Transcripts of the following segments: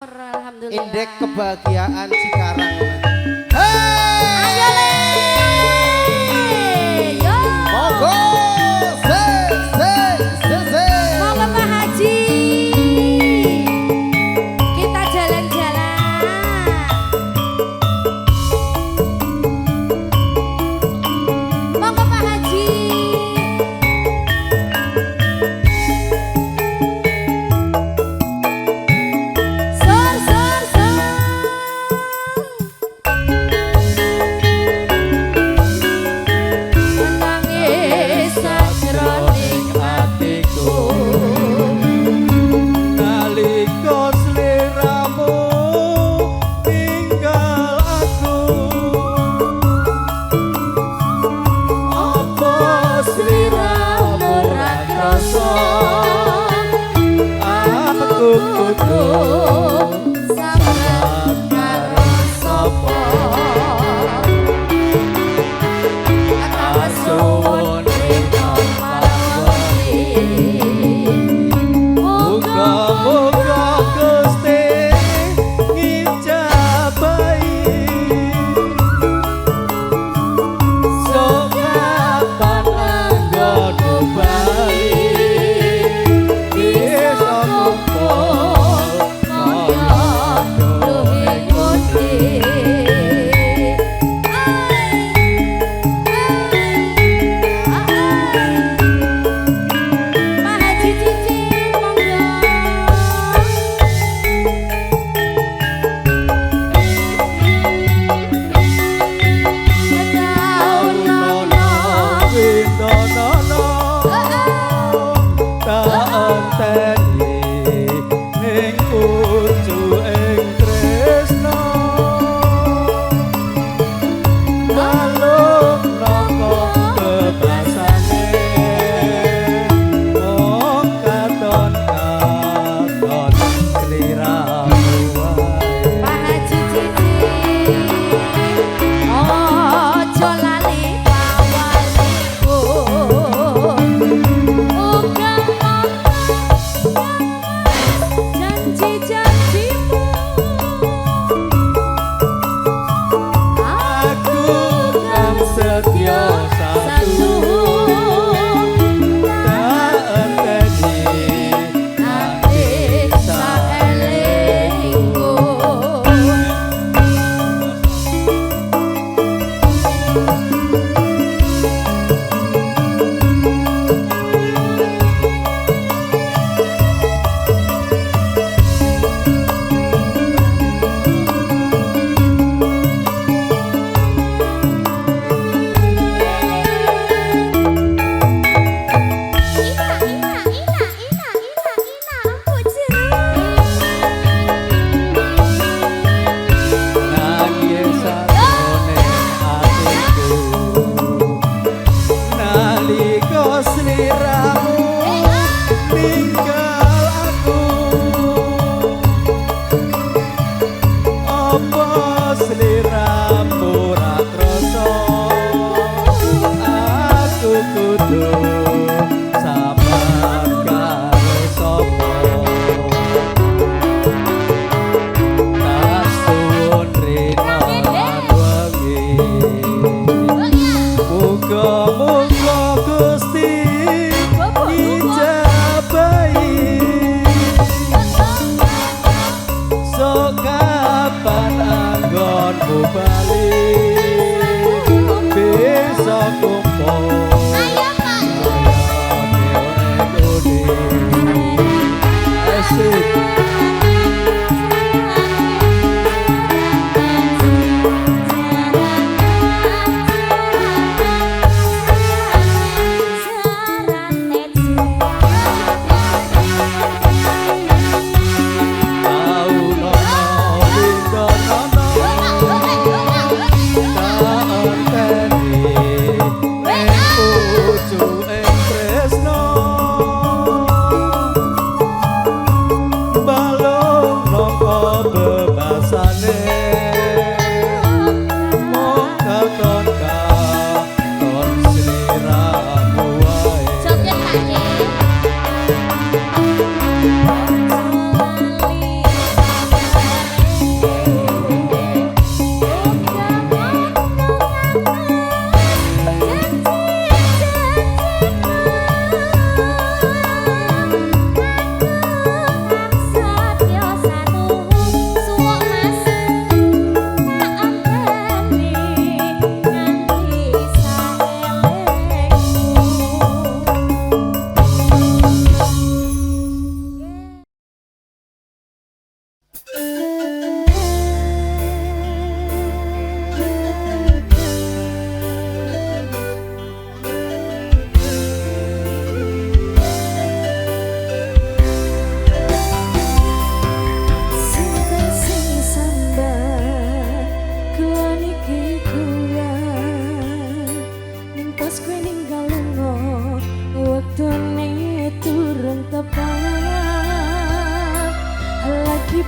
Alhamdulillah. Indeks kebahagiaan Cikarang. Ayo le. Yo. Monggo. Se. Monggo Pak Haji. Kita jalan-jalan. Monggo Pak Haji. Sur.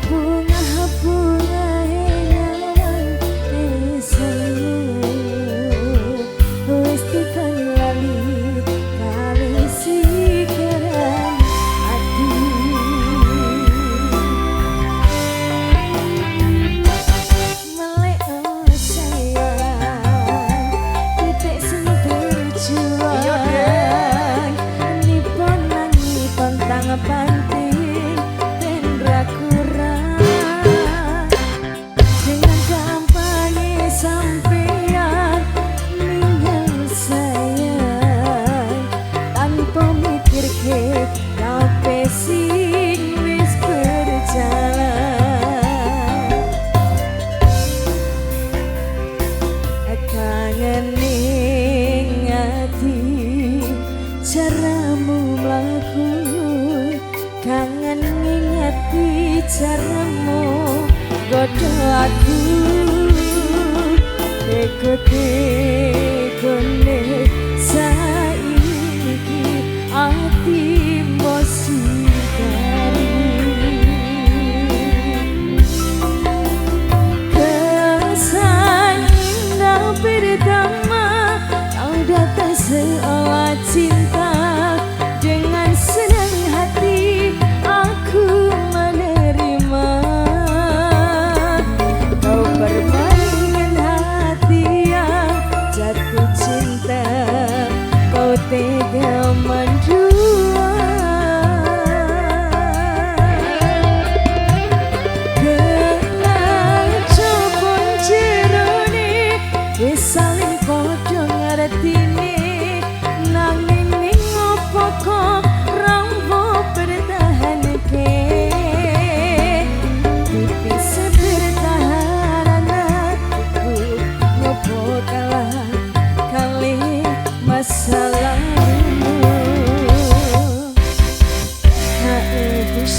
bunga-bunga yang esok wis dikenali kali sikaran ati melek sayang titik sing berjuang nipon tang panting tendra kurang dengan gampangnya sampean ninggal sayang tanpa mikir ke kape sing wis berjalan kangen ning ati caramu mlaku kangen ngingati caramu godho aku teko-tekone saiki ati mosikari kesan indah pertama kau datang seolah cinta dengan senang hati aku menerima kau bermain hati yang jatuh cinta kau tega mendua kenal copon jerone wis saling padha ngertine nanging ning opo kok rambo bertahan ke tipis bertahan aku ngopo kalah kali masalahmu habis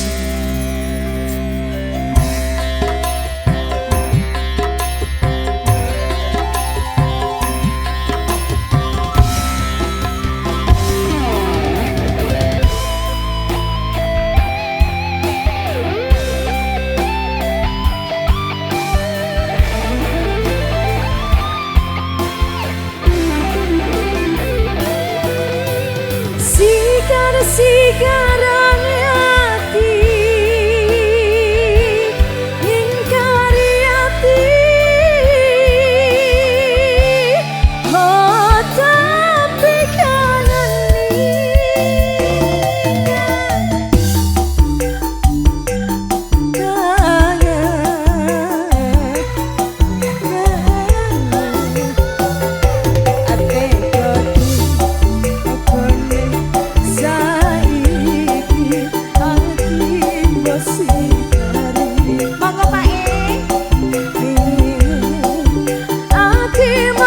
sikaran hati ingkari hati oh tapi kangen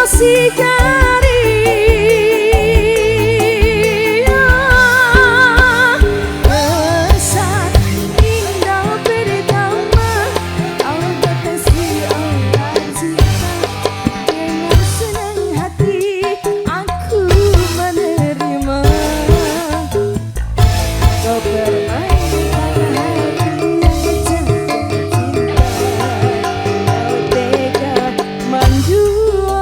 sikari pesan indah pertama kau batasi Allah cinta dengan senang hati aku menerima kau bermain hati jatuh cinta kau tega mendua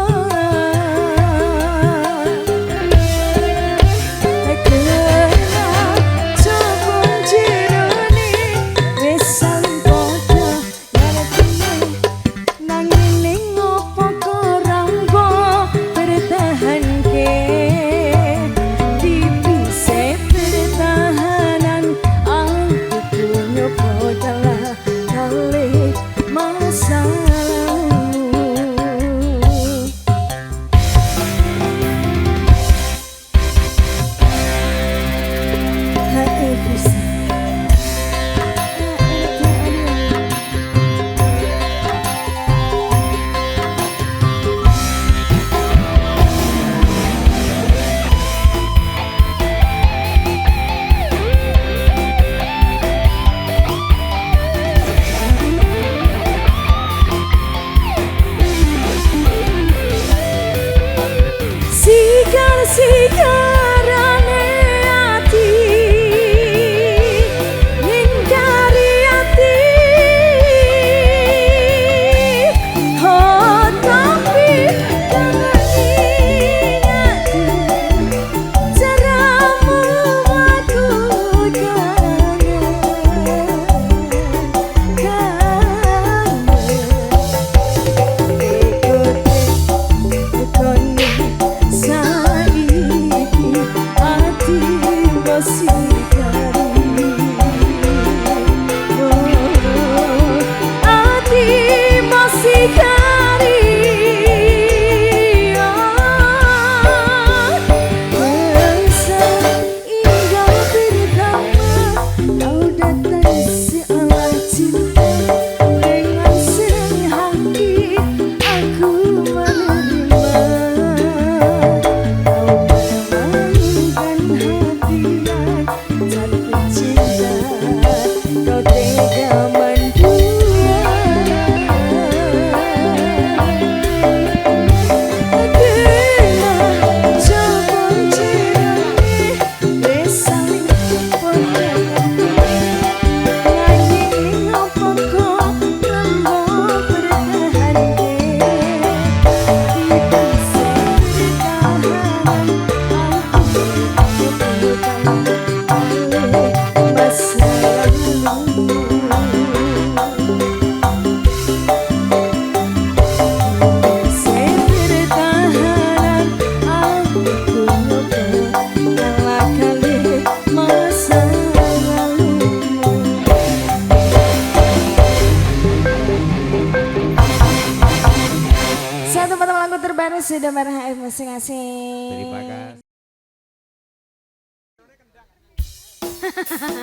Terbaru sudah bareng masing-masing. Terima kasih.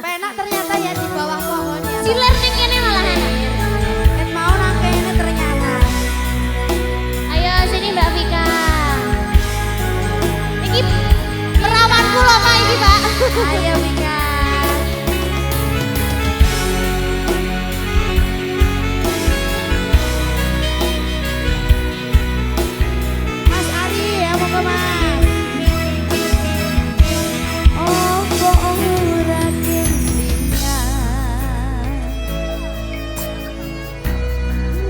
Penak ternyata ya di bawah pohon ya. Siler ning kene malahan. Kan mau nangke ini ternyata. Ayo sini Mbak Vika. Iki perawanku loh Pak iki Pak. Ayo Vika. Mas Ari ya mau ke Mas. Oh kok ora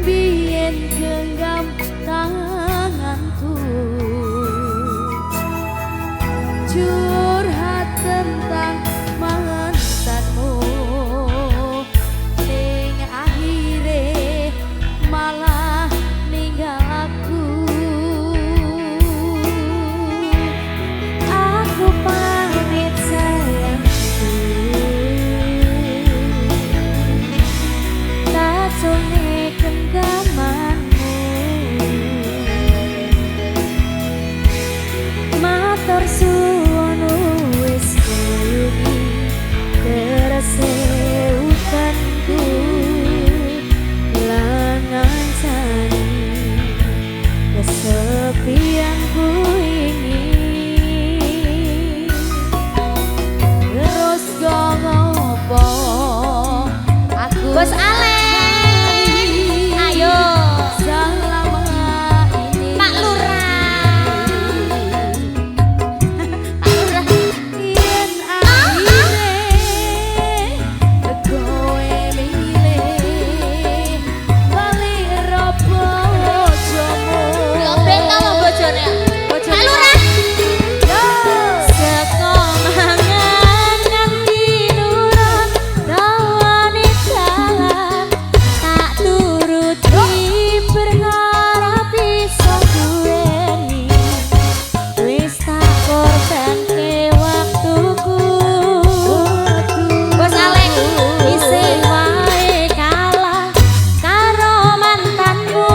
biyen genggam tanganku curhat tentang mantanmu ning akhire malah ninggal aku pamit sayangku tak sone genggamanmu matur suwun wis kuwi kereseutanku lan ngancani kesepianku ini terus ngopo aku Bos Ale. Ayo. selama ini Pak Lurah. Pak Lurah. yen akhire kowe milih bali ropo bojomu Yo bento mau bojone. Pak Lurah. seko mangan nganti nurut dawane dalan Tak turuti berharap iso duweni wis tak korbanke waktuku. Bos Alek isih wae kalah karo mantanmu.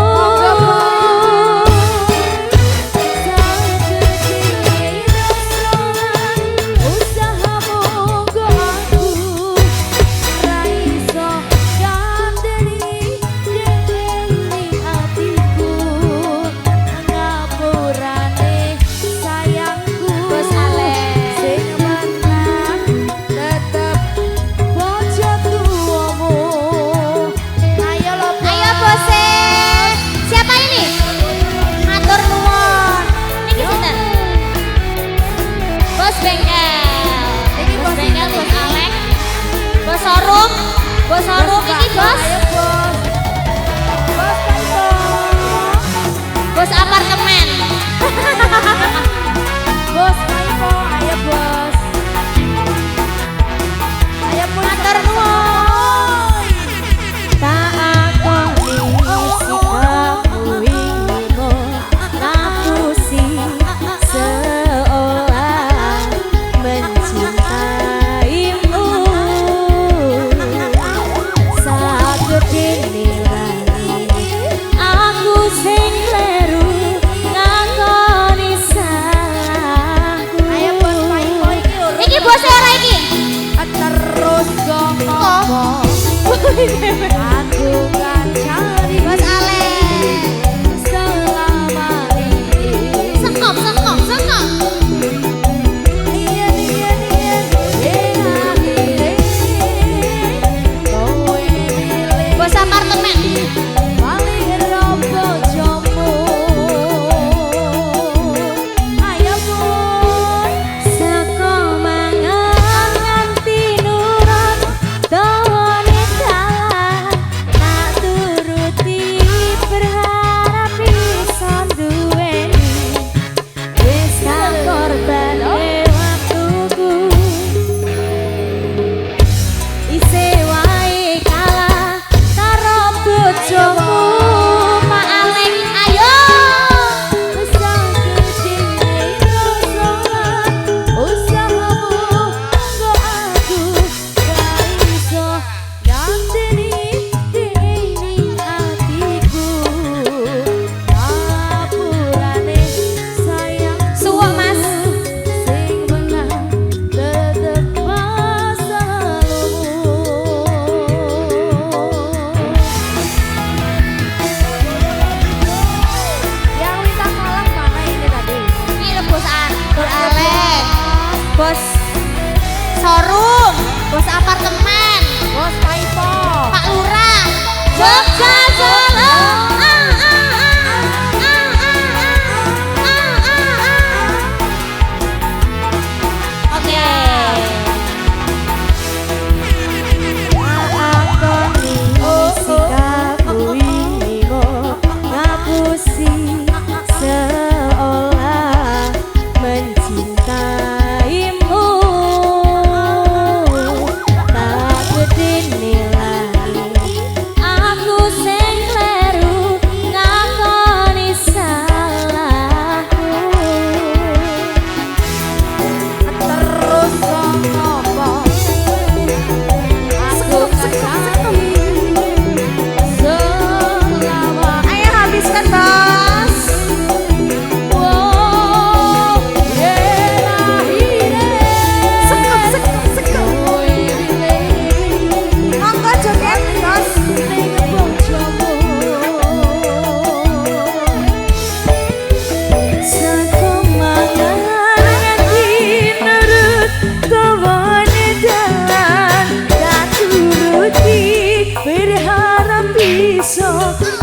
Bos Alek. Ayo bose. Siapa ini? Matur nuwun. Niki sinten? Bos Bengkel. Niki Bos bos Bengkel sinten Bos iki? Alek. Bos Sorum. Bos Sorum iki bos. Bos apartemen. Bos Kaipo, ayo bos. Ayo bos. Matur nuwun. Tak akoni sikapmu ingimo ngapusi seolah mencintaimu saged dinilai aku sing kleru ngakoni salahku. Ayo bos Kaipo iki urut Iki bos ora iki. terus ngomong aku kan cari Bos Alek. selama ini Sekop sekop sekop. akhire kowe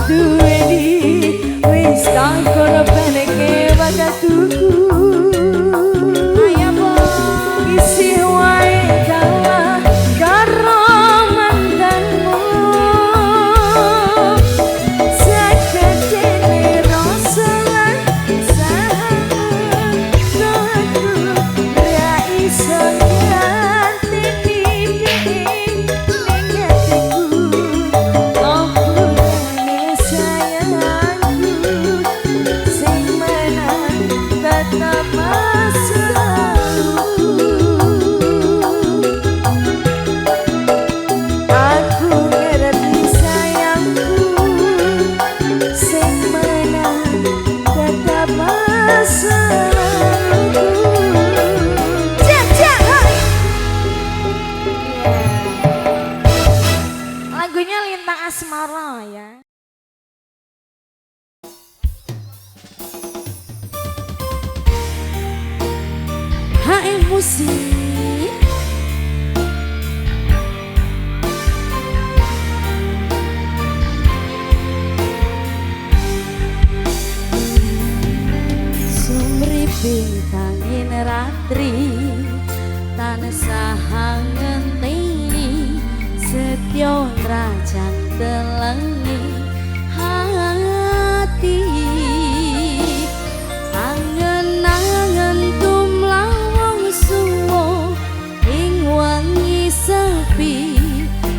duweni wis tak korbanke bakal tuku Ayo bos. isih wae kalah karo mantanmu sakjane rasa lan sahabatku ra iso ganti ning hatiku opune sayangku sing menang tetap aku ngerti sayangku sing menang tetap lagunya Lintang Asmara ya. HM Musik sumripe tangin ratri tansah ngenteni setyo rajang telengi hati angen-angen tumlawang suwo ing wangi sepi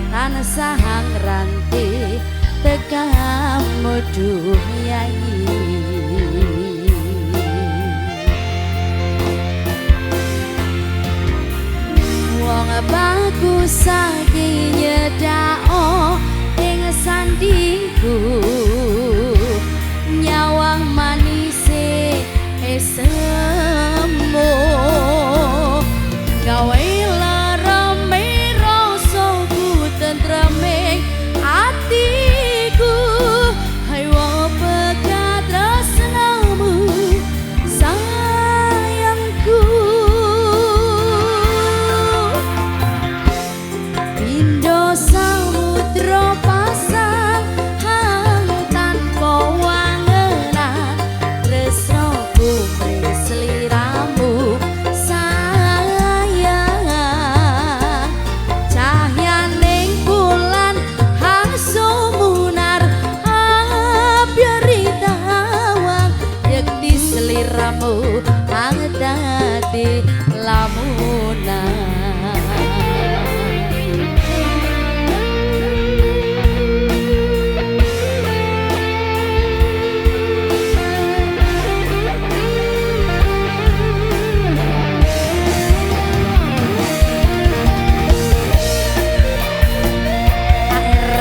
tansah ngranti tegamu dunyayi wong bagus saking nyedao ing sandingku nyawang manise esemo gawe larame rasaku tentreming atiku hai wong pekat tresnamu sayangku Indo samudra pasang hang tanpa wangenan tresnaku sliramu sayang cahyaning bulan hang sumunar biari tawang yekti sliramu hang dadi lamunan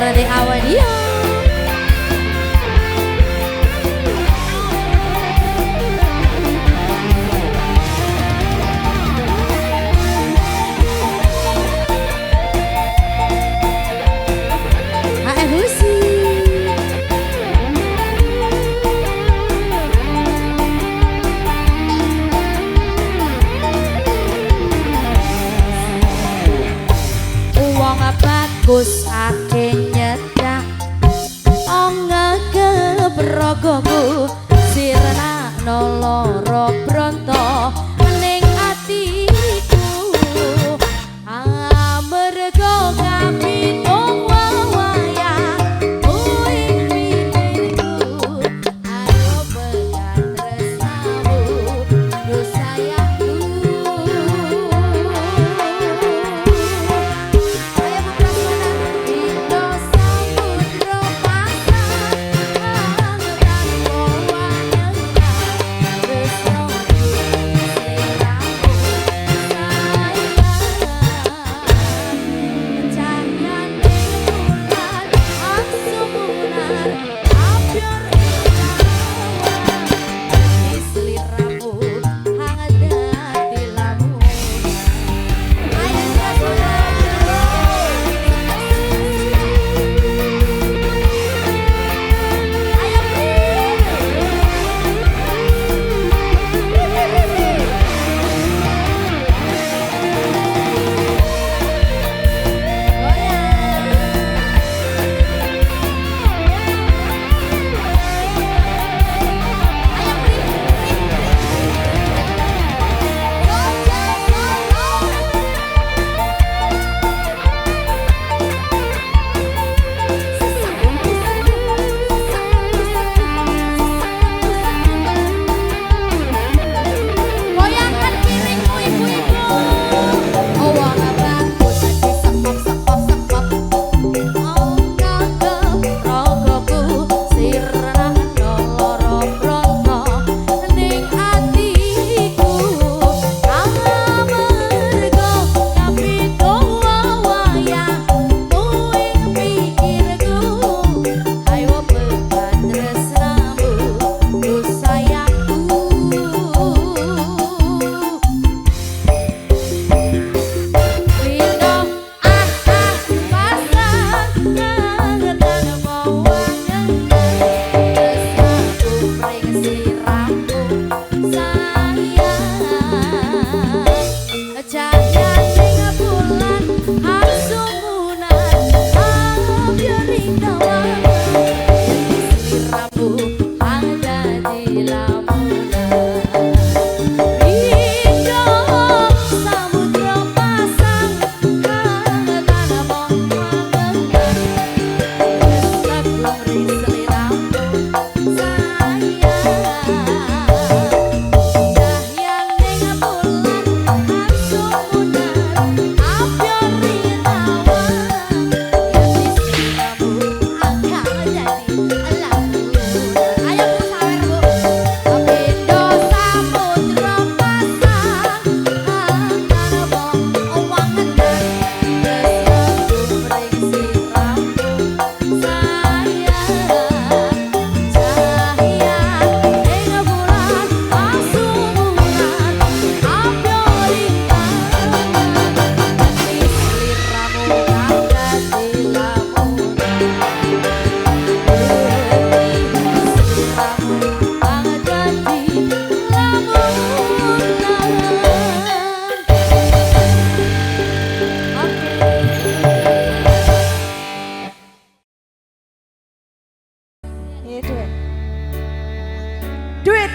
de awadia Wong bagus ake nyedak onge keberogoku sirna noloro bronto ning atiku amerga kapinung wawayang uing pikirku ayo bekat tresnamu yo sayangku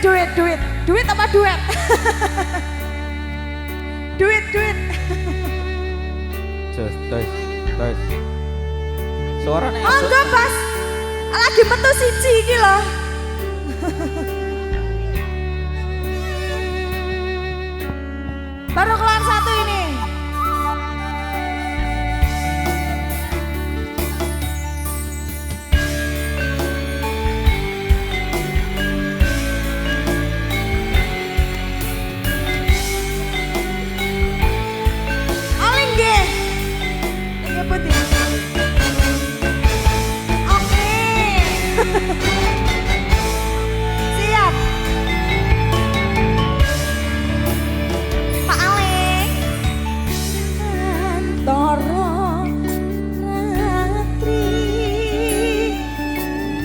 Duit apa duet? duit. Terus. Suaranya Oh enggak pas. Lagi metu siji iki lho. Baru kelar satu ini. Oleh nggih. Ini putih. Oke. Siap. Pak Aleng. Antara ratri.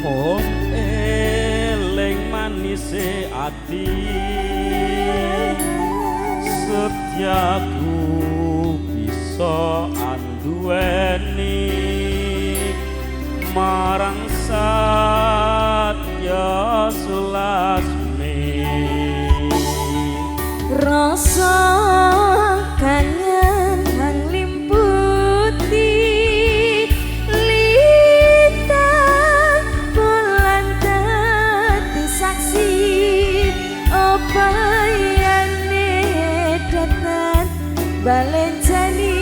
Oh eling manise ati setiaku bisa anduweni marang Satya Sulasmi Rasa kangen hang limputi lintang bulan dadi saksi opayane datang balen jani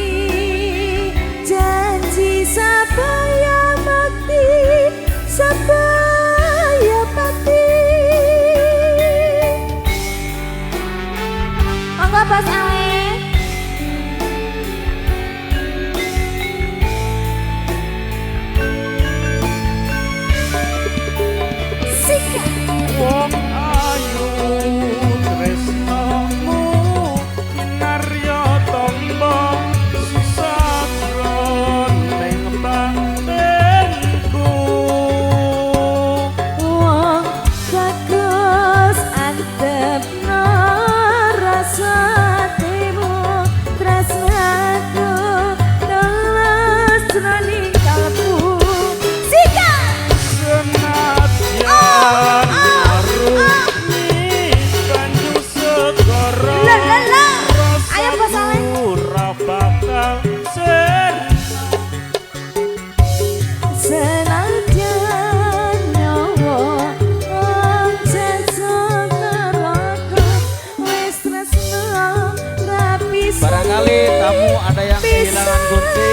janji sabaya mati sabaya pati Monggo Bos Ale. Sikat. wong ayu tresnamu kinarya tamba susatron ning batenku Wong bagus antepno rasa temu tresnaku tulus jroning kalbu. Sikat. senadyan aruni banyu segara La. Ayo Bos Ale. ora bakal sen Senadyan nyawa jasa neraka wis tresno rapi barangkali kamu ada yang kehilangan kunci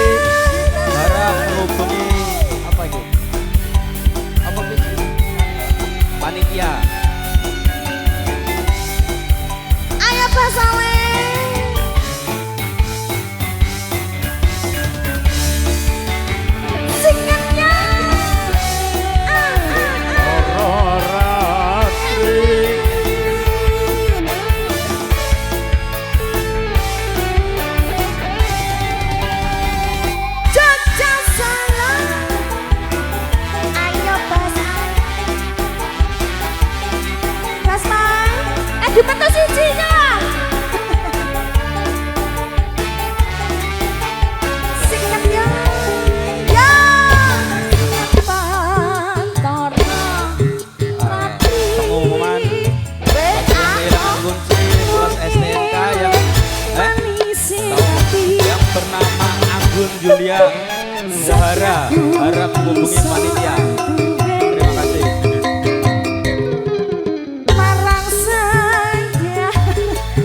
barang menghubungi apa itu? Apa itu? Panitia. Ayo Bos Ale. Singetnya. ora ratri Jogja salah. Ayo Bos Ale. Bos Mai, dipetu sijinya. Singet ya. Ya. Pantara. Pengumuman kehilangan kunci plus STNK yang bernama Anggun Julia Zahara harap menghubungi panitia. Terima kasih. Marang saja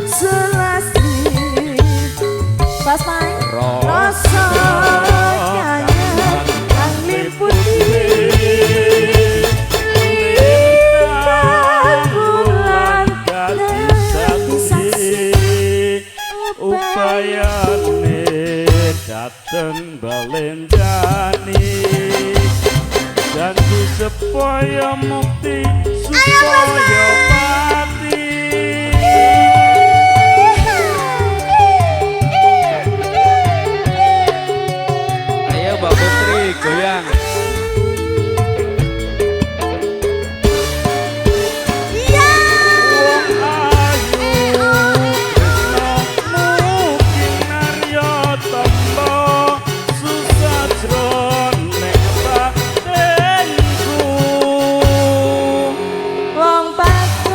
Sulasmi Pas Mai Rasa kangen Kang liputi lintang bulan dadi saksi upayane dateng balenjani janji supaya mukti supaya pati Ayo Mbak Putri goyang. Iya ayu tresnamu kinarya tamba susah jroning batenku Wong bagus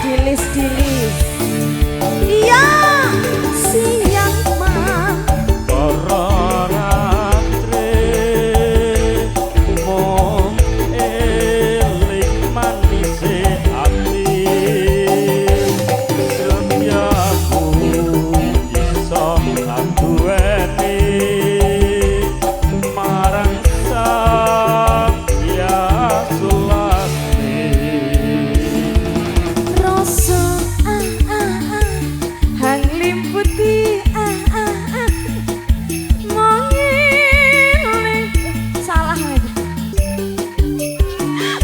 dilis-dilis. Iya, siang mang. para ratri mung eling manise ati setiaku iso aduweni marang sang ya sulasti Rasa hang limputi mengilih salah lagi.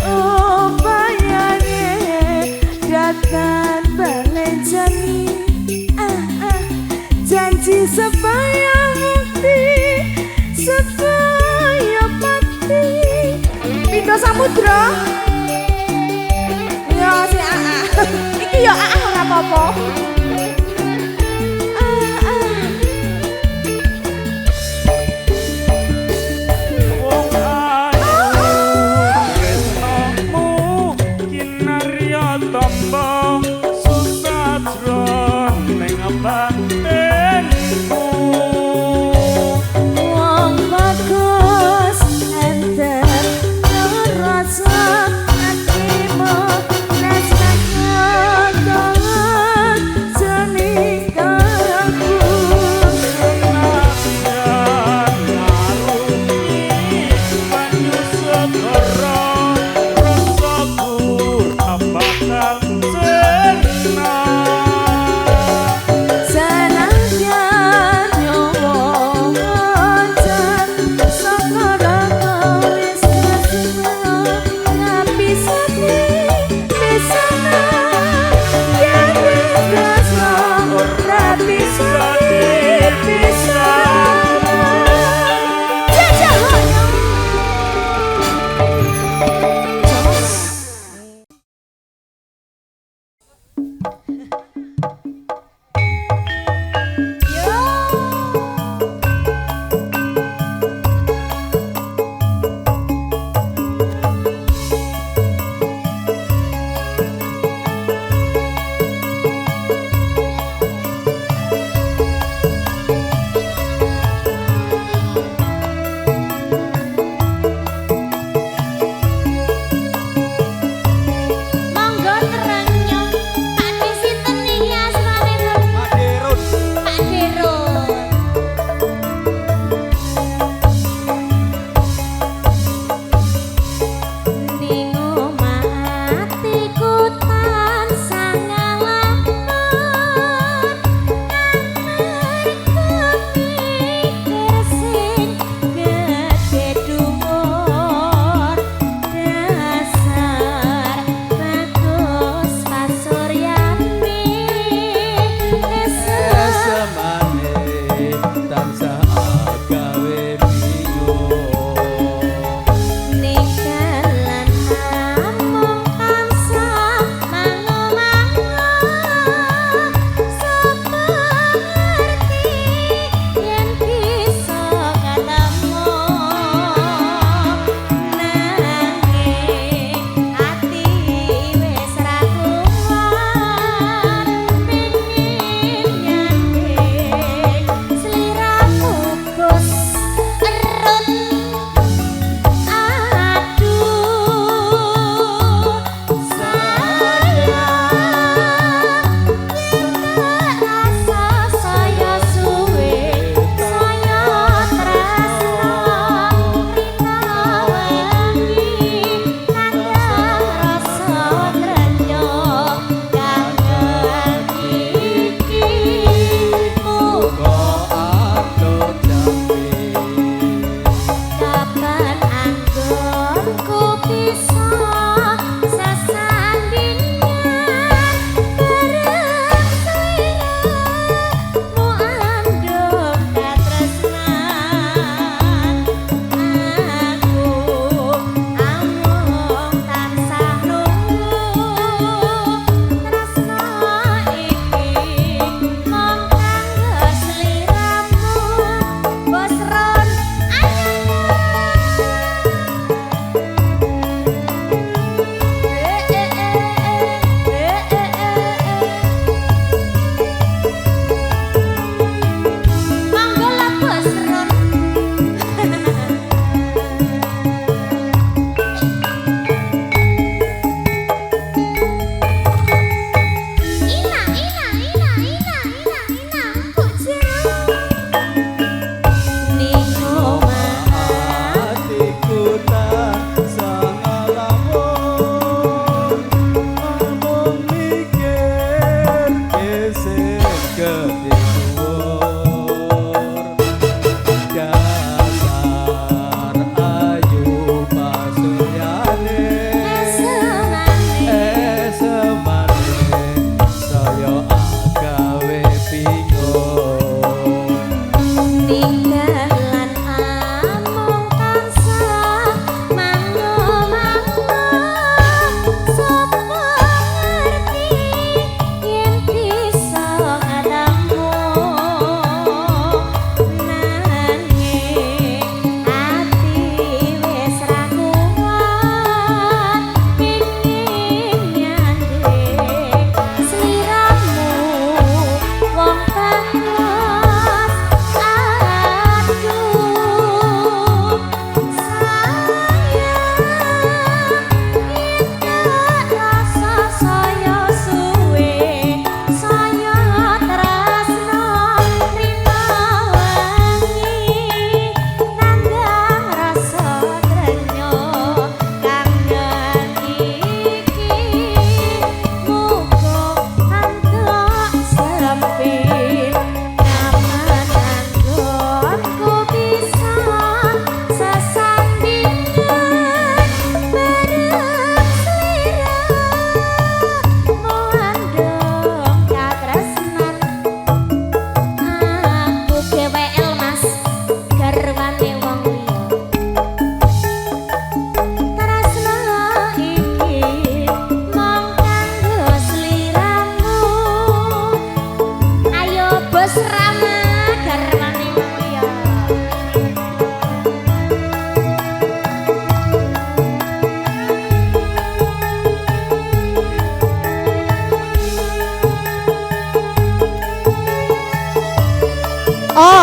Oh bayangnya datang balik jani janji supaya mukti supaya pati Pindo Samudra. Ya si iki ya ora apa-apa. wong ayu tresnomu kinarya tamba susah jroning batinku Wong bagus enter rasa hatimu nesnak tangan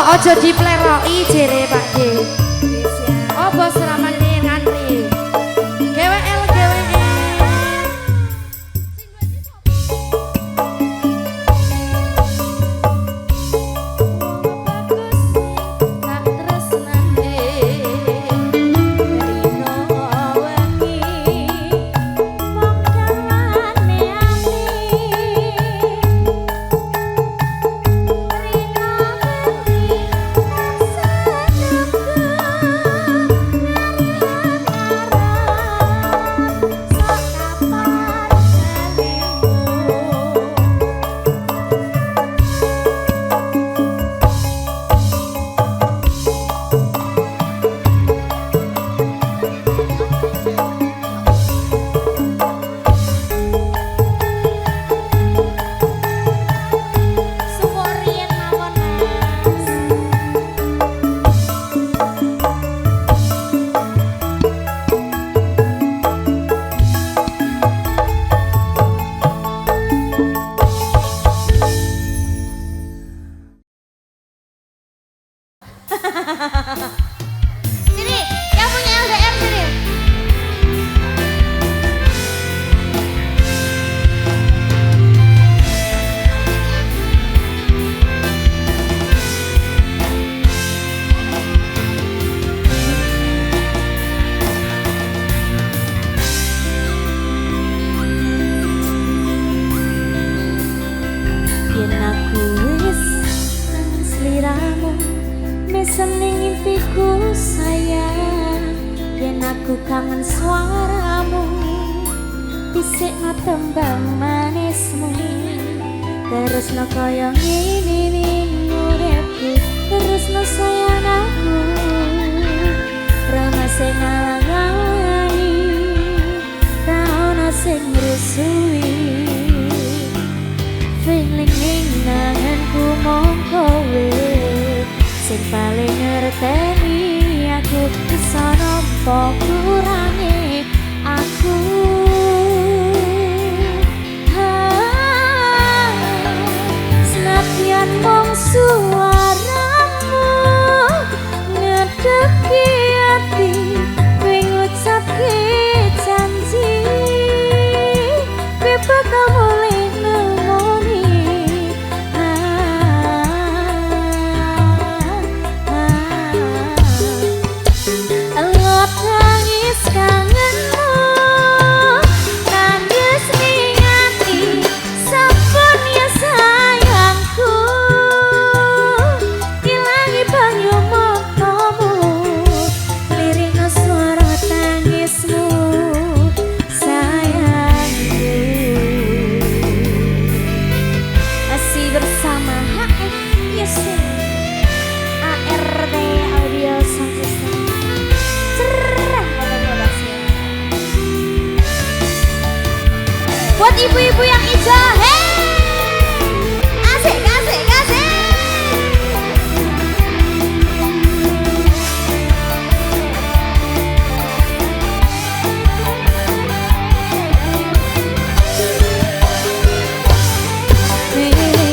ojo dipleroki jere Pak D. Oh bos ramane ngantri. GWL GWL. Tak tresnane rino wengi pokdalane ati rino wengi Sumurien mawon Mas. Sini, yang punya LDR sini. Yen aku wis nang sliramu mesen ning impiku sayang, yen aku kangen suaramu bisik tembang manismu, terus no kaya ngene ning uripku, terus no sayang aku rama sing ngalangi ra ono sing rusui. Feeling ning nanganku mung kowe sing paling ngerteni aku, bisa nampa kurange aku. Senadyan mung suaramu ngedeki ati kowe ngucapke janji kowe bakal mulai nemoni. Elot nangis kangenmu nangis ning ati sampun ya sayangku, ilangi banyu matamu lirikno suara tangismu sayangku. Masih bersama HF Music ART Audio Sound System. Cerah produksinya. Buat ibu-ibu yang hijau, hey! Asik, asik, asik!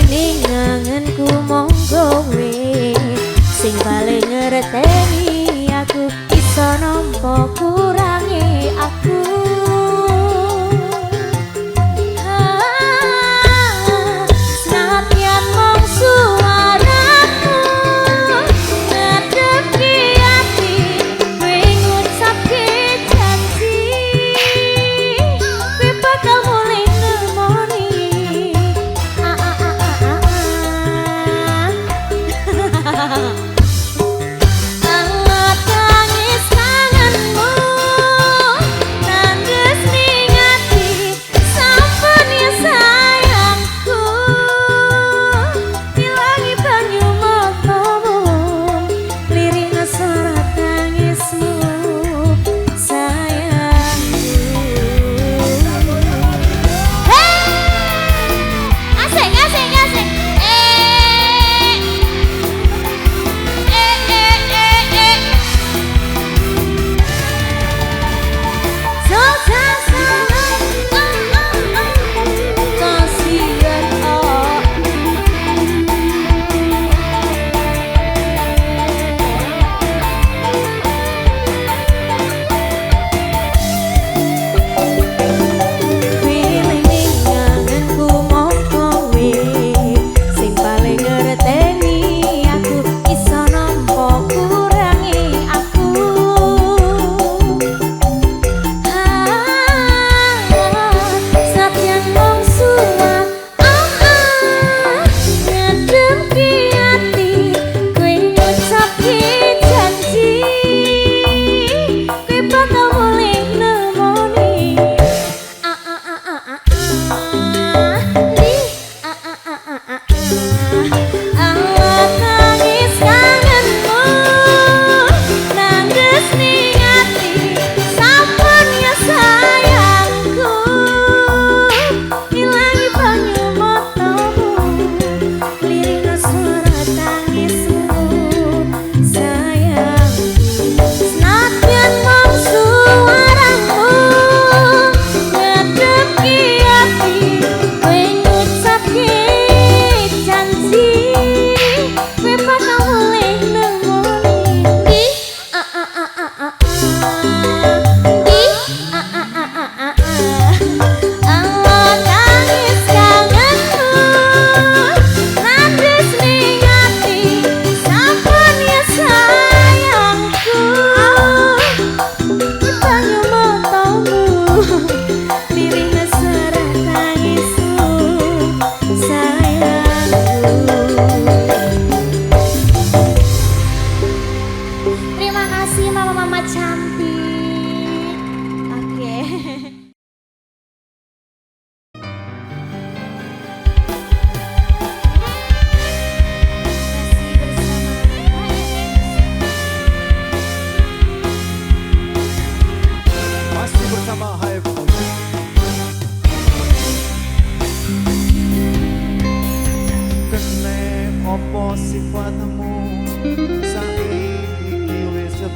Ning ngangenku mung kowe sing paling ngerteni aku, bisa nampa kurange aku. Senadyan mung suaramu ngedeki ati kowe ngucapke janji kowe bakal mulai nemoni. Alat tangis kangenmu nangis ning ati sampun ya sayangku, ilangi banyu matamu lirikno suara tangismu sayangku. Hey! Asik, asik, asik.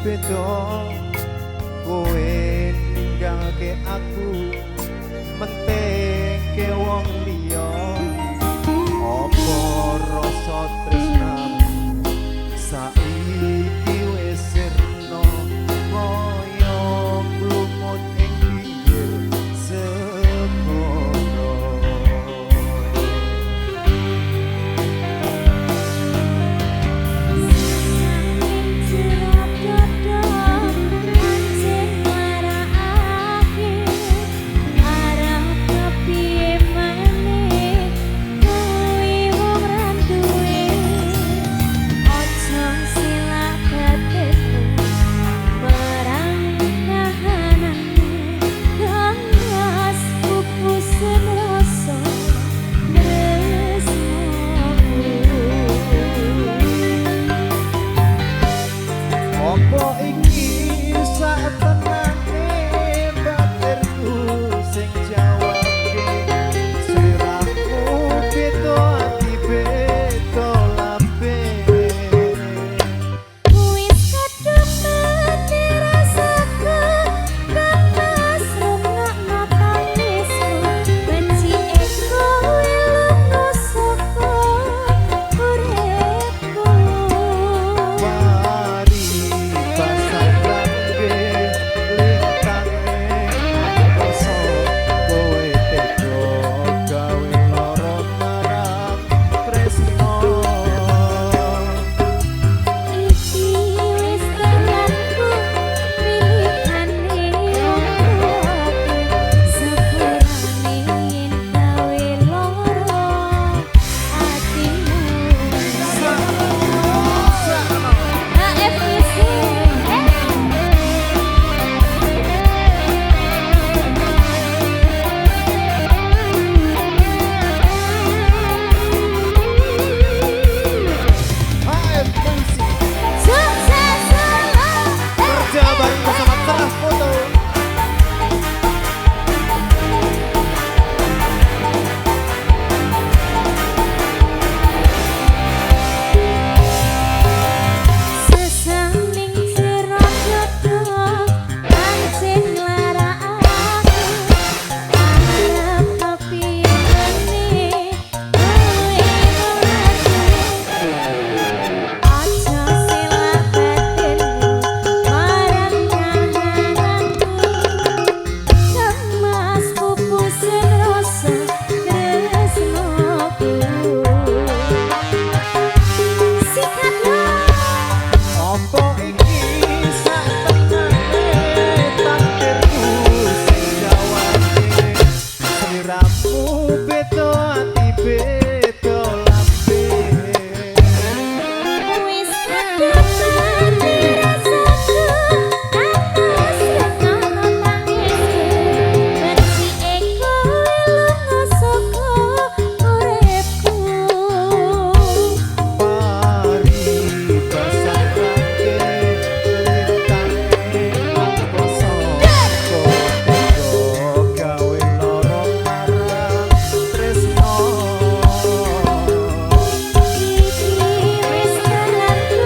beda kowe ninggalke aku menteke wong liya apa rasa tresnamu saiki wis sirna kaya mlumut ing pinggir segara Apa iki sak tenane batirku sing jawabke sliramu beda ati beda lambe Wis kadung mati rasaku Panas rungokno tangisku Benci eko ilmu saka uripku mari basah rangge lintane rasa kowe tega gawe lara marang tresno Iki wis telanku pilihane sepurane gawe loro atimu AFC Sukses selalu kerja bareng bersama Terah Foto Sesamling sira dodo pancen nglarakaku arep kepiyane kowe aja selak batinmu marang kahananku kemas pupusin rasa tresnoku sikatlah Apa iki sak tenane takdirku sing jawabke sliramu beda ati beda lambe Wis kadung mati rasaku Panas rungokno tangisku Benci eko ilmu saka uripku mari basah rangge lintane rasa kowe tega gawe lara marang tresno Iki wis telanku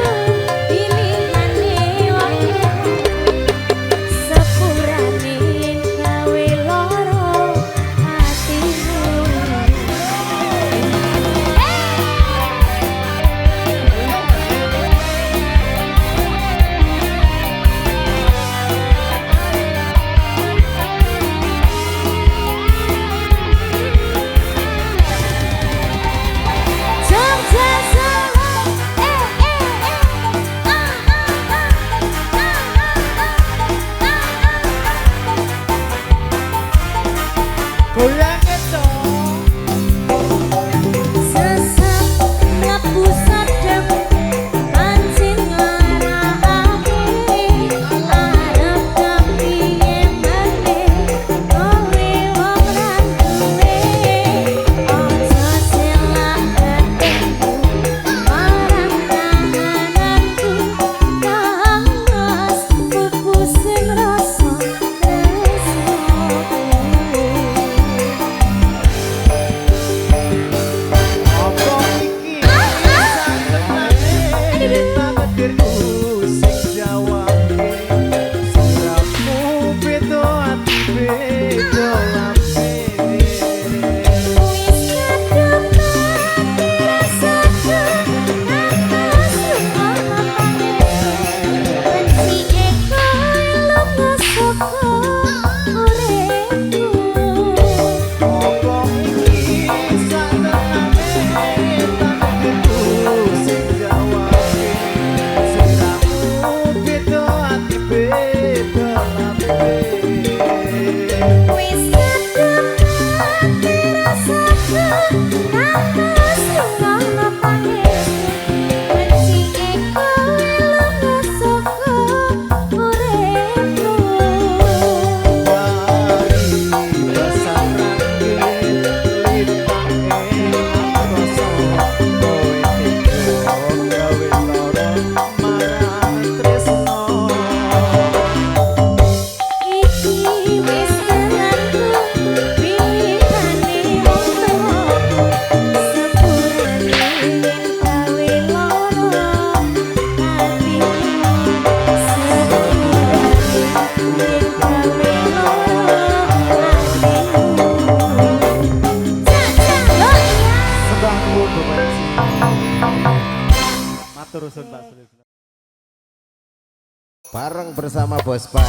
bareng bersama Bos Pai.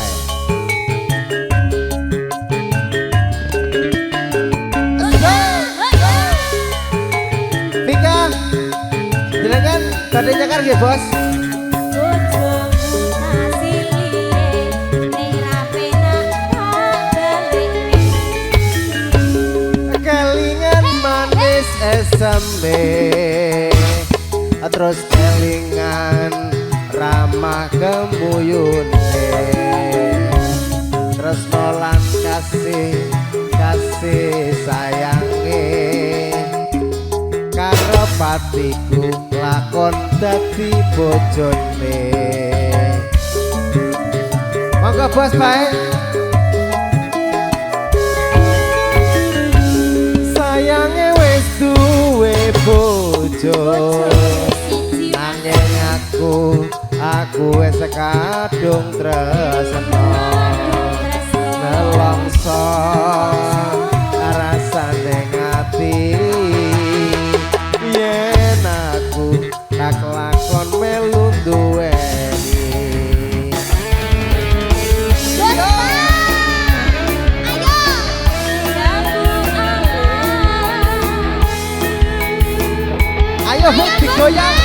Vika, silakan kode nyakar ya Bos. Kelingan manis esembe, terus kelingan ramah kemuyune, terus nolan kasih sayange, karo patiku lakon dadi bojone. Monggo Bos Pai. Sayange wis duwe bojo, nanging aku wis kadung tresno, nelongso rasane ngati, yen aku tak lakon melu duweni. Ayo huk digoyang.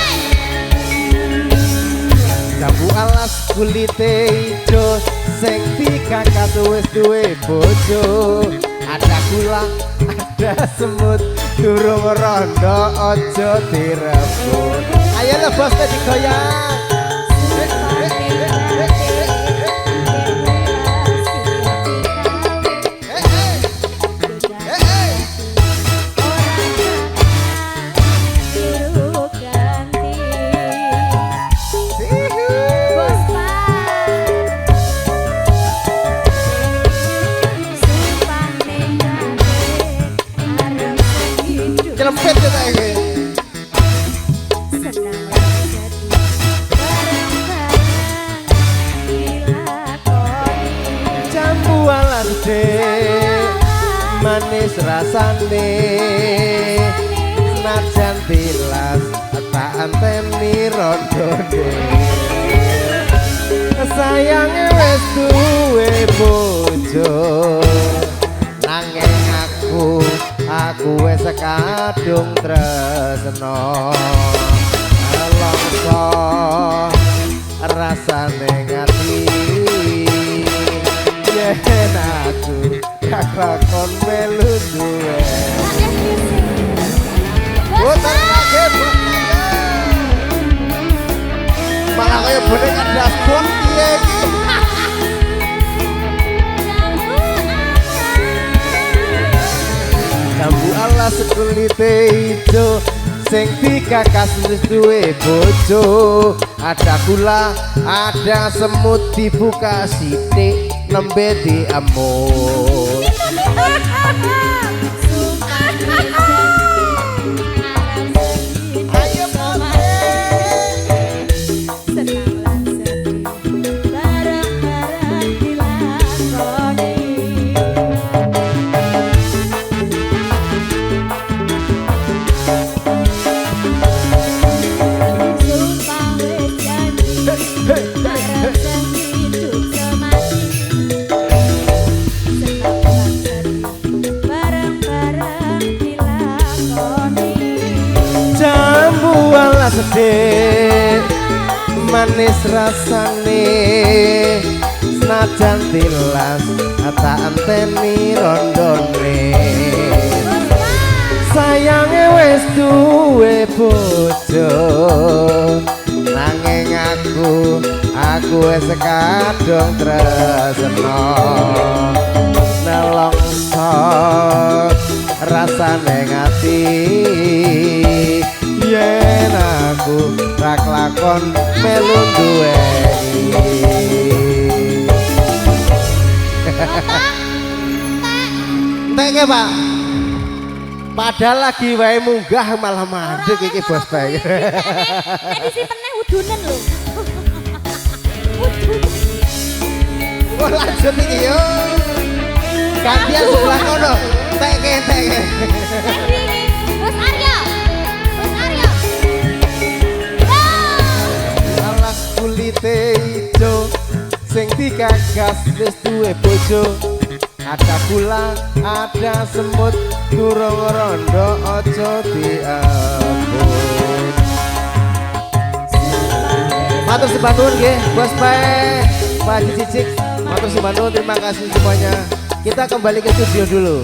Jambu alas kulite ijo, sing dikakat wis duwe bojo. Ada gula, ada semut, durung rondo ojo direbut. Ayo lo Bos digoyang. Celempet ya tak ini. Jambu alas dek, manis rasane, senajan tilas tak anteni rondone. Sayange wis duwe bojo, nanging aku wis kadung tresno, nelongso rasane ngati, yen aku gak lakon melu duweni. Putar lagi, malah kaya boneka dashboard piye iki. Jambu alas kulite ijo, sing dikakas wis duwe bojo. Ada gula, ada semut, dibuka sithik nembe diemut. Ayo sedih manis rasane, senajan tilas tak anteni rondone. Sayange wis duwe bojo, nanging aku wis kadung tresno, nelongso rasane ngati, yen aku tak lakon melu duweni. Entek Pak. Padahal lagi wae munggah malah mandek iki Bos Pai. Nek disimpeneh udunen lho. Udunen. Wah lanjut iki yo. Gantian sebelah kono. Teke. Bos Aryo. Alas kulite ijo, digagas wis duwe bojo. Ada bulan, ada semut, durung rondo aja diambut. Matur sembah nuwun nggih, Bos Bae, Pak Haji Cicik. Matur sembah nuwun, terima kasih semuanya. Kita kembali ke studio dulu.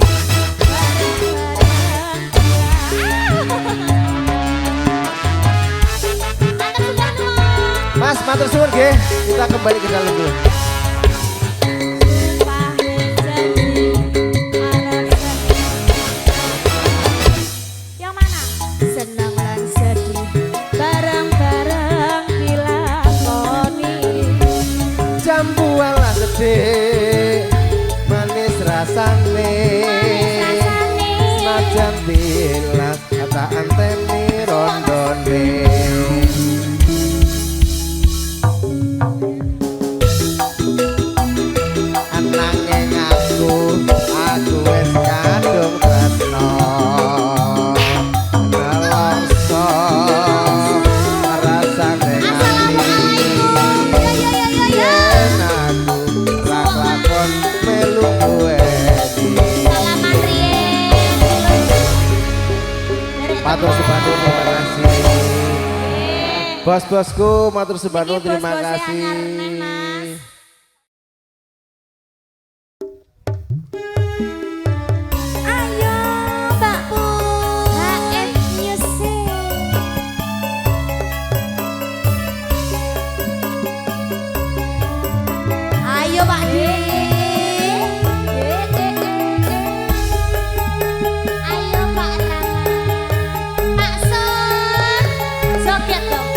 Mas, matur suwun nggih. Kita kembali ke dalam dulu. Yang mana? Senang lan sedih bareng-bareng dilakoni. Jambu ala sedih manis rasane. Senajan bilas kata anteni rondone. Ananging aku wis kadung tresno. Nelongso rasane yen aku lakon melu kowe. Salaman riyen. Matur sembah nuwun, terima kasih. Bos-bosku matur sembah nuwun, terima kasih. Ayo Mbak Bu, HF Music. Ayo Pak D. Ayo Pak Rama. Pak Son. Joget dong.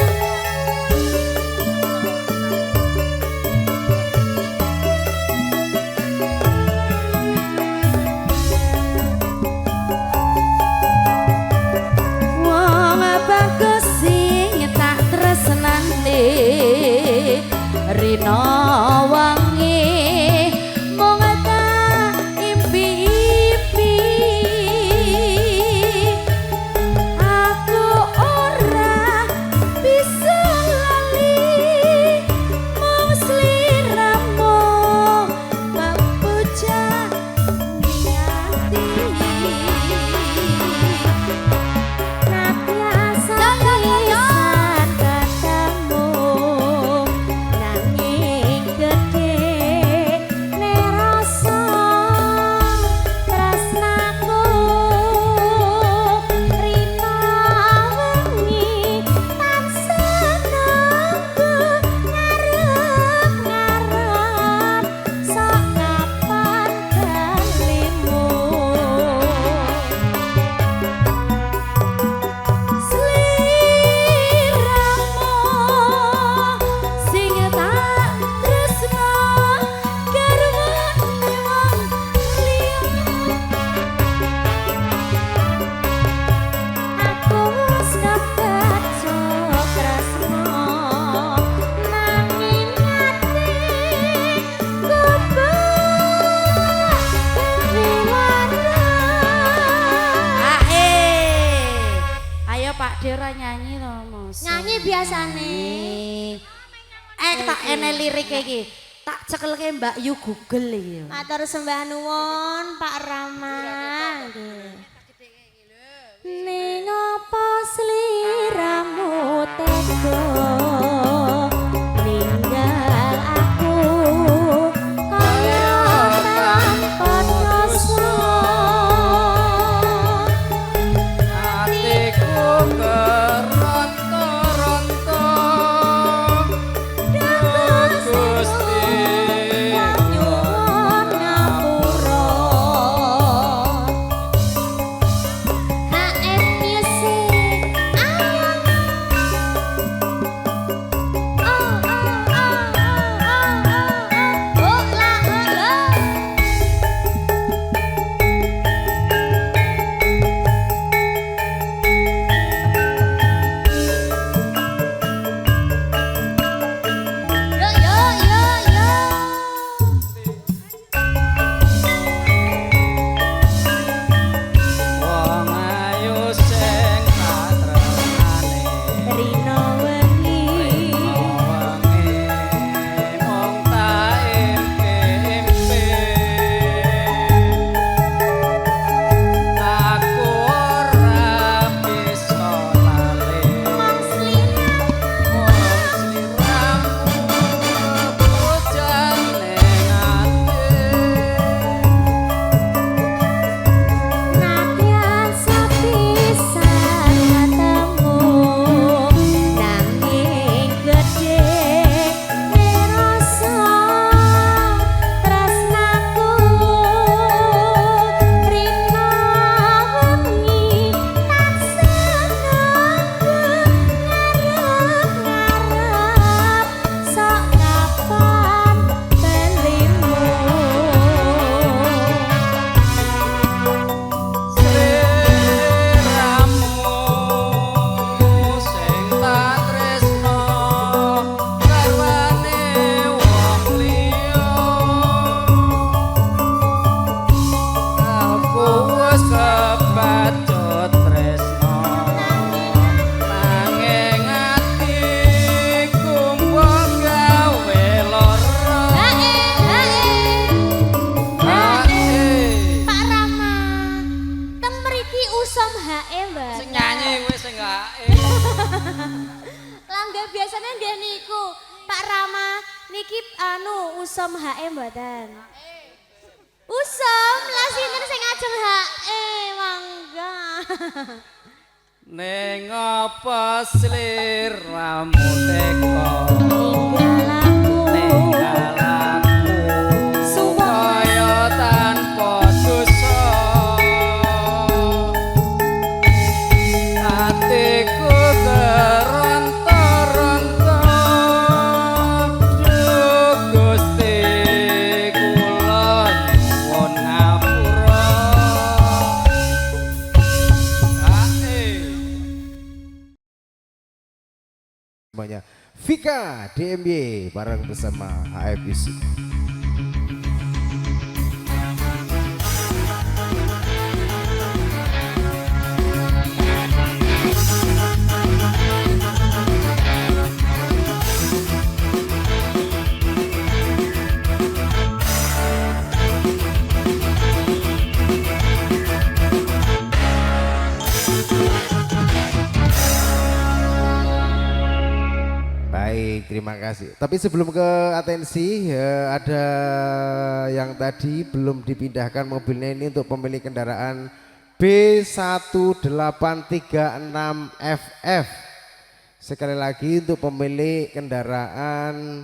Wong bagus sing tak tresnane Rina wangi mung tak impi-impi. Aku ora bisa lali mung sliramu memuja niati. Pak Dera nyanyi to, Mas. Nyanyi biasane. Tak ene lirik iki. Tak cekelke Mbak Yu Google iki. Matur sembah nuwun Pak Rama. Ning apa sliramu tega ninggal aku kaya tanpa rasa. Hatiku keronto-ronto Gusti Nyuwun ngapura. HF Music. Ayo. Nggih niku Pak Rama niki anu usum HE mboten. Usum lah sinten sing ajeng HE mangga. Ning apa sliramu teko Tinggal aku. tinggal aku supaya tanpa dosa atiku keronta-ronta Duh Gusti kula nyuwun ngapura Semuanya Vika DMY bareng bersama HF Music. Baik, terima kasih. Tapi sebelum ke atensi, ada yang tadi belum dipindahkan mobilnya ini untuk pemilik kendaraan B1836FF. Sekali lagi untuk pemilik kendaraan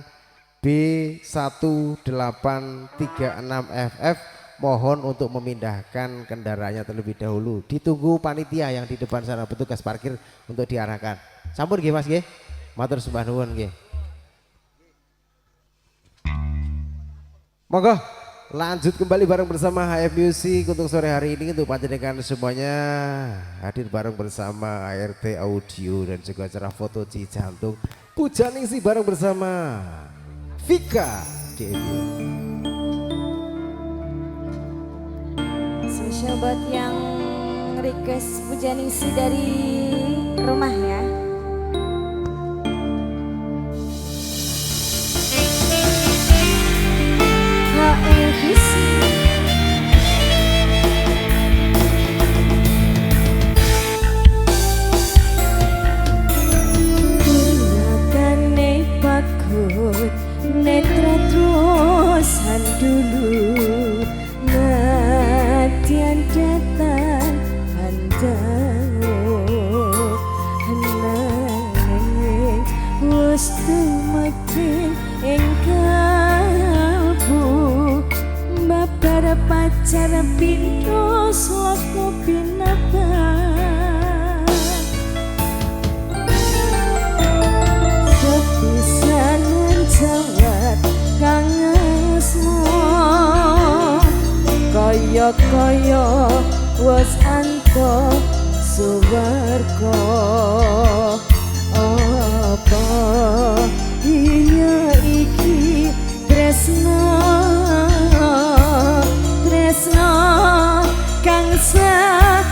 B1836FF, mohon untuk memindahkan kendaraannya terlebih dahulu. Ditunggu panitia yang di depan sana, petugas parkir untuk diarahkan. Sampun nggih Mas nggih. Matur sembah nuwun nggih. Monggo lanjut kembali bareng bersama HF Music untuk sore hari ini untuk panjenengan semuanya hadir bareng bersama ART Audio dan juga acara foto Cijantung. Pujaningsih bareng bersama Vika DMY. Spesial buat yang request Pujaningsih dari rumah ya. Netra terusan dulu Nadian datang handang Nanging wis tumakin ing kalbu Babar pacar pintu saka binatang Sepisanan jawab kang asma Kaya-kaya wis antuk suwarga Apa iya iki tresno kang sanyata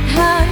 Hang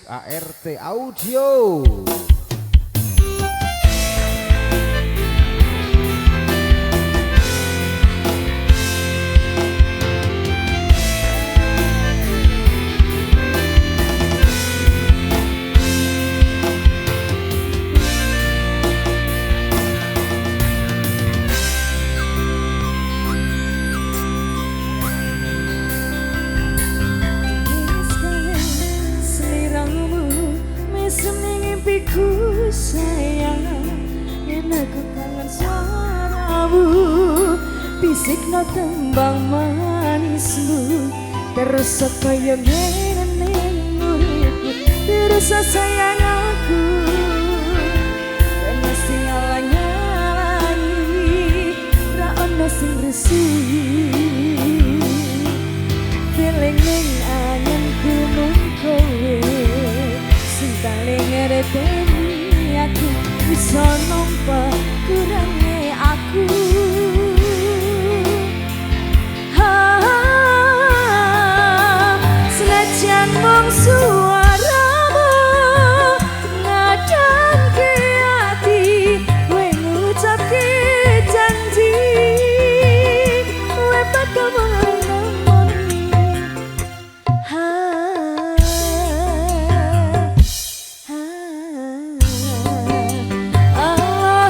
ART Audio. Ku sayang, yen aku kangen suaramu, bisikno tembang manismu, terus kaya ngene uripku, terus sayang aku, dan masih nyala-nyalani, ra ono sing resih, feeling ning angen gunung kowe. Paling ngerteni aku bisa nampa kurange aku. Senajan mung suaramu ngadangke ati, kowe ngucapke janji, kowe bakal nemoni. Allah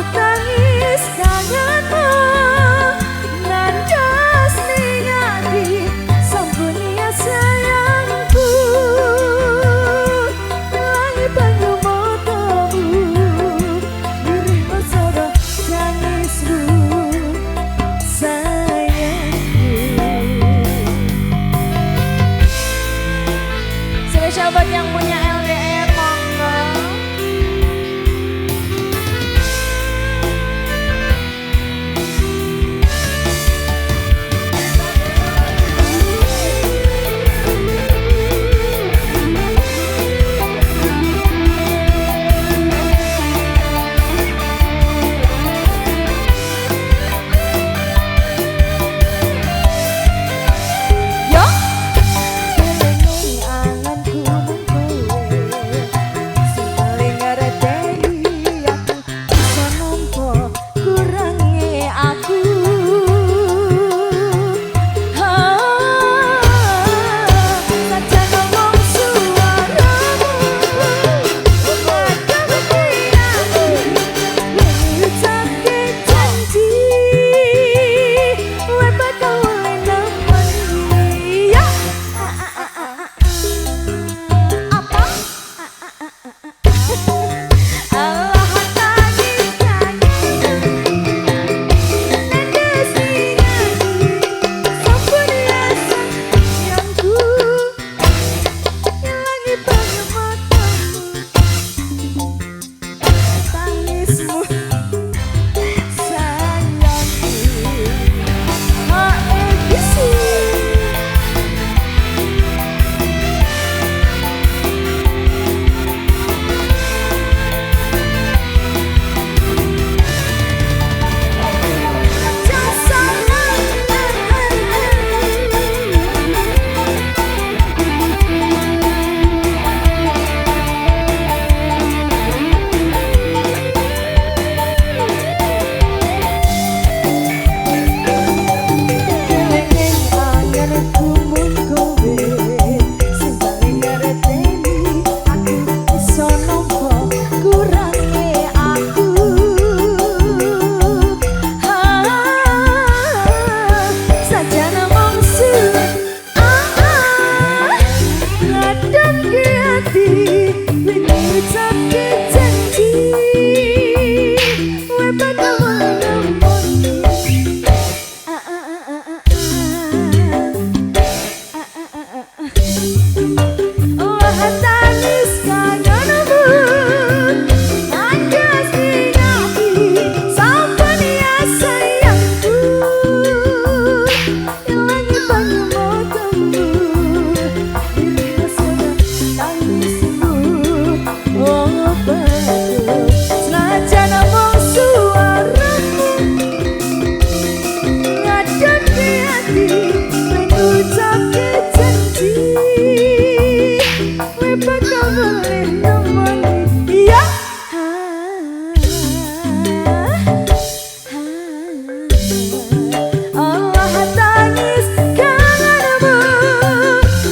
Allah tangis kangenmu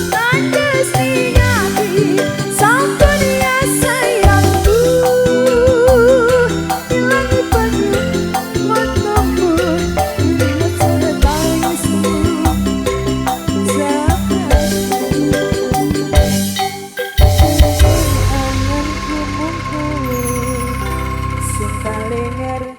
Landes di hati Sampun ya sayangku Hilangi pagi matamu Cara tangismu Anganku mungkuli Sing paling ngerti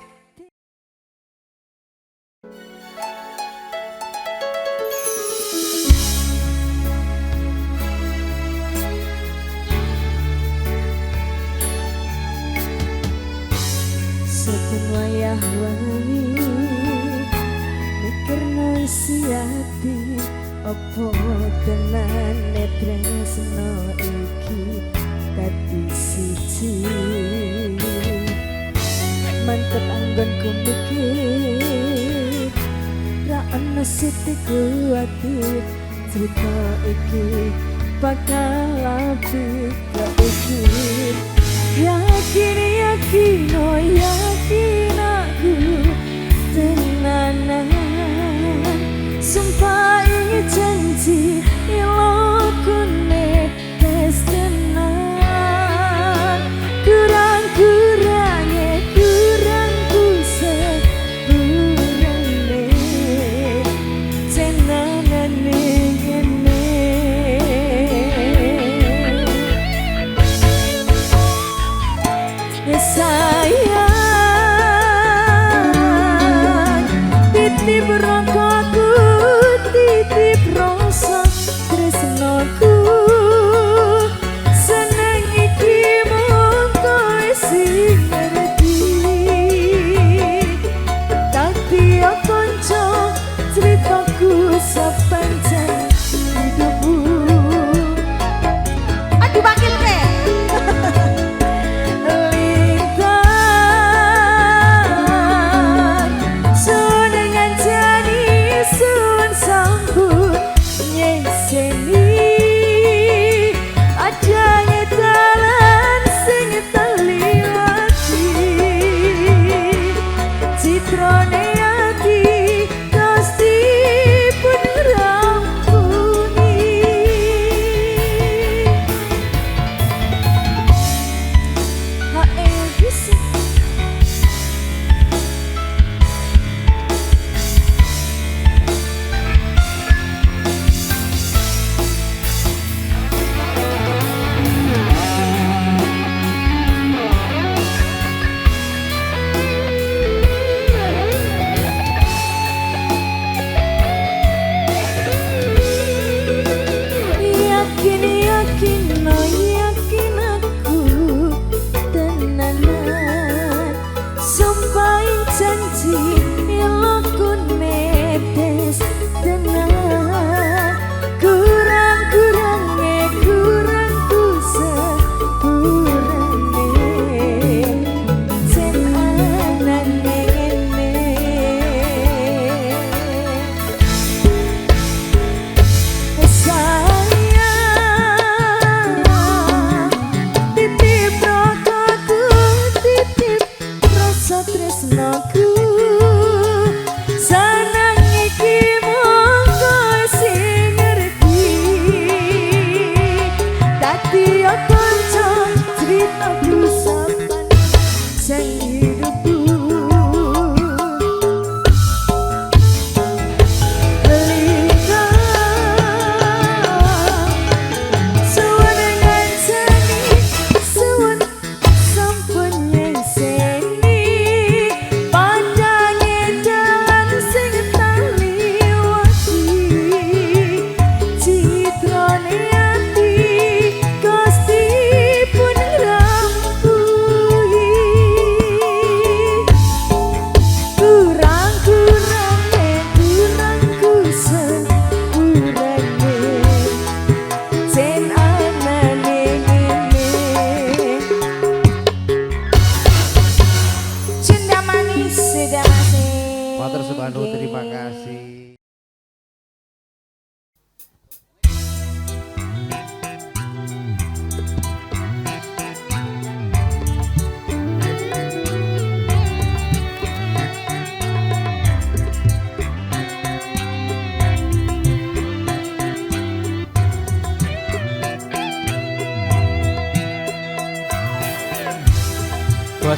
Saben wayah wangi mikirno isi ati apa tenane tresno iki dadi siji mantep anggonku mikir ra ana sitiku ati cerita iki bakal apik keukir yakin yakin oh yakin aku tenanan sumpah ini janji ilokune tes tenan kurang-kurangnya kurangku sepurane tenanan ngene sayang titip rokokku titip rasa tresnoku seneng iki mung kowe sing ngerti dadi kanca ceritaku sepanjang hidupku aduh bakil ke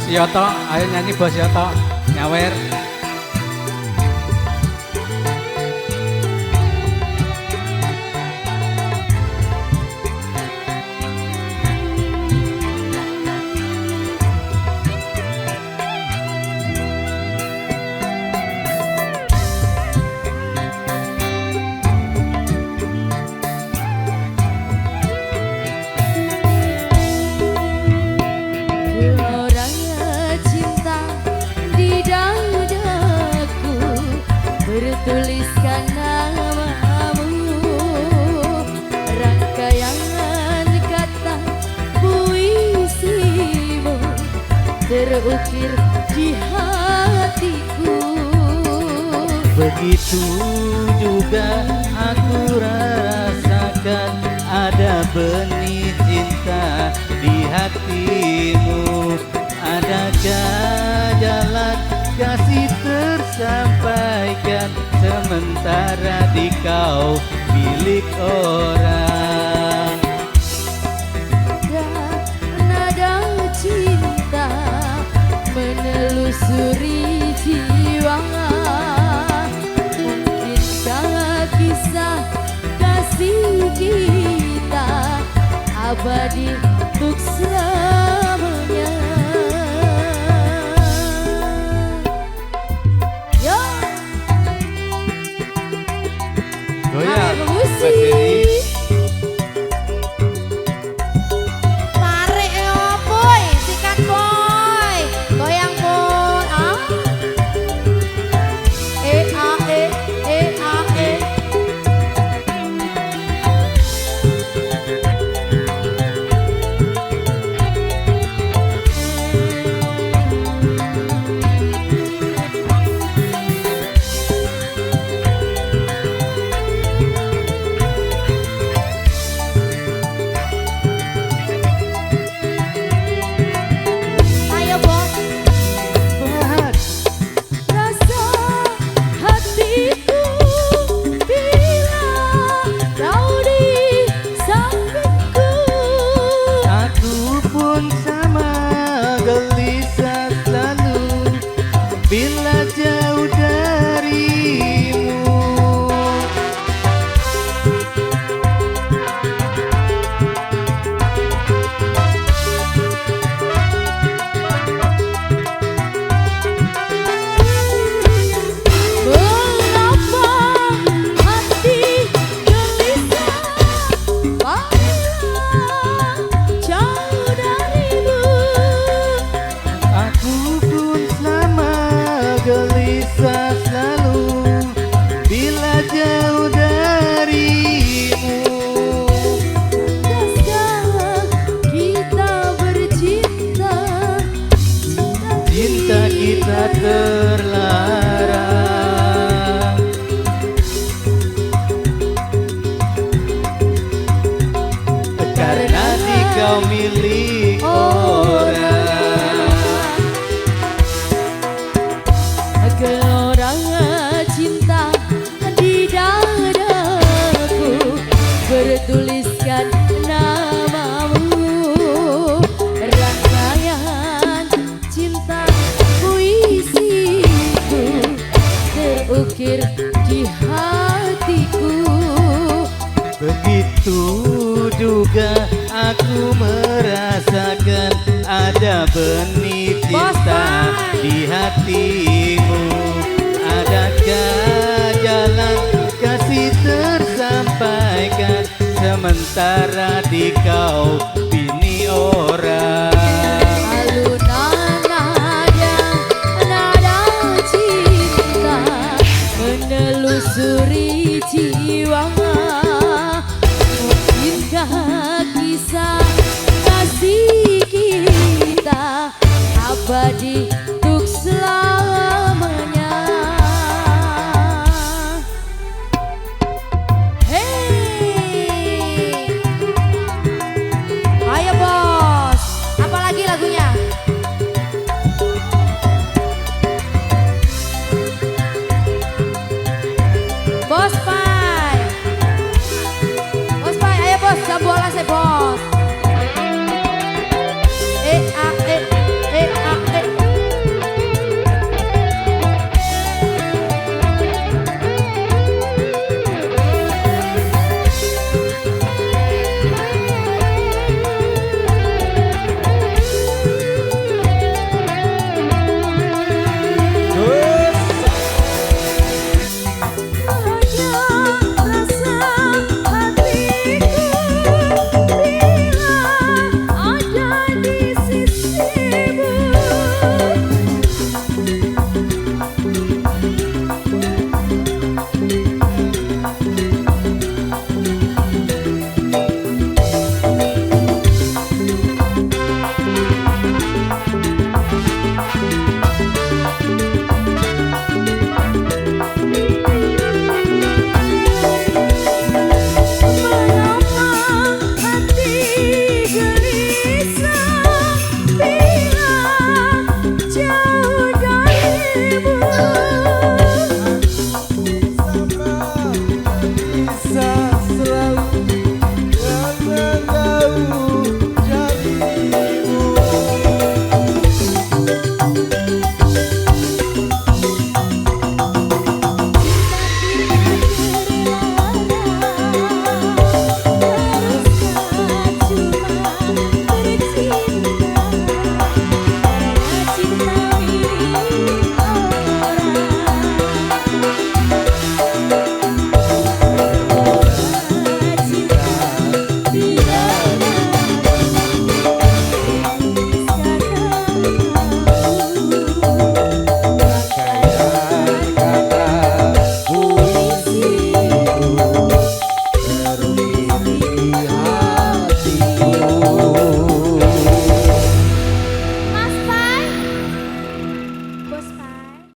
Yoto, ayo nyanyi Bos Yoto, nyawer. Geloranya cinta di dadaku, bertuliskan namamu, rangkaian kata puisimu terukir di hatiku. Begitu juga aku rasakan ada benih cinta di hatimu. Adakah jalan kasih tersampaikan sementara di kau milik orang? Nada cinta menelusuri jiwa, mungkinkah kisah kasih kita abadi untuk selamanya. Yo, Goyang, Ayo, Mbak musik. Dewi. Tarik yo boy, sikat boy, goyang boy, ah. A E. Ayo bos. Rasa hatiku bila kau di sampingku. Aku pun sama gelisah selalu bila jauh darimu. Mengapa hati gelisah bila jauh darimu? Aku pun sama gelisah selalu bila jauh darimu. Pantaskah kita bercinta? Cinta kita terlarang, karena di kau milik orang. Gelora cinta di dadaku, bertuliskan namamu, rangkaian cinta puisiku terukir di hatiku. Begitu juga aku merasakan ada benih cinta di hatimu. Adakah jalan kasih tersampaikan sementara di kau bini orang? Alunan nada cinta menelusuri jiwa, mungkinkah kisah kasih kita abadi untuk selamanya. Hey, Ayo bos. Apalagi lagunya? Bos Pak.